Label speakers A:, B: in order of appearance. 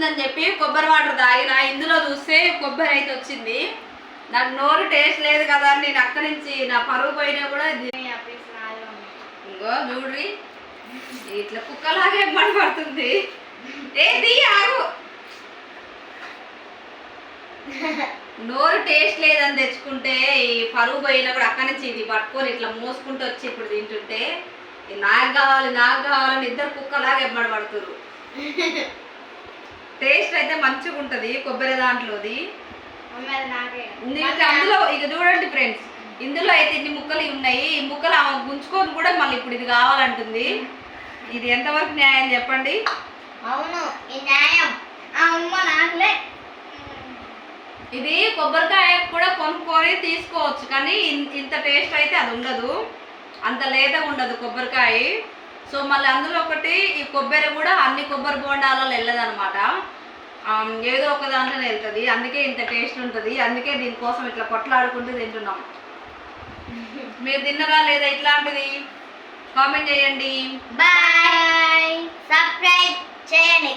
A: వచ్చిందని చెప్పి కొబ్బరి వాటర్ తాగిన. ఇందులో చూస్తే కొబ్బరి అయితే వచ్చింది. నాకు నోరు టేస్ట్ లేదు కదా అని నేను అక్కడి నుంచి నా పరువు పోయినా కూడా ఇంకో చూడ్రి ఇట్లా కుక్కలాగే ఇబ్బంది పడుతుంది. ఏది ఆగు, నోరు టేస్ట్ లేదని తెచ్చుకుంటే ఈ పరువు పోయినా కూడా అక్కడి నుంచి ఇది పట్టుకొని ఇట్లా మోసుకుంటూ వచ్చి ఇప్పుడు తింటుంటే నాకు కావాలని ఇద్దరు కుక్కలాగా ఇబ్బంది పడుతున్నారు. టేస్ట్ అయితే మంచిగా ఉంటుంది కొబ్బరి దాంట్లోది. అందులో ఇక చూడండి ఫ్రెండ్స్, ఇందులో అయితే ఇన్ని ముక్కలు ఉన్నాయి. ఈ ముక్కలు ఆమె గుంజుకొని కూడా మళ్ళీ ఇప్పుడు ఇది కావాలంటుంది. ఇది ఎంతవరకు న్యాయం చెప్పండి?
B: అవును, ఈ న్యాయం నాకులే.
A: ఇది కొబ్బరికాయ కూడా కొనుక్కొని తీసుకోవచ్చు, కానీ ఇంత టేస్ట్ అయితే అది ఉండదు, అంత లేతగా ఉండదు కొబ్బరికాయ. సో మళ్ళీ అందులో ఒకటి ఈ కొబ్బరి కూడా అన్ని కొబ్బరి బోండాలలో వెళ్ళదనమాట, ఏదో ఒక దాంట్లోనే వెళ్తుంది. అందుకే ఇంత టేస్ట్ ఉంటుంది. అందుకే దీనికోసం ఇట్లా కొట్లాడుకుంటూ తింటున్నాం. మీరు తిన్నరా లేదా ఇట్లాంటిది? కామెంట్ చేయండి.
B: బాయ్, సబ్స్క్రైబ్ చేయండి.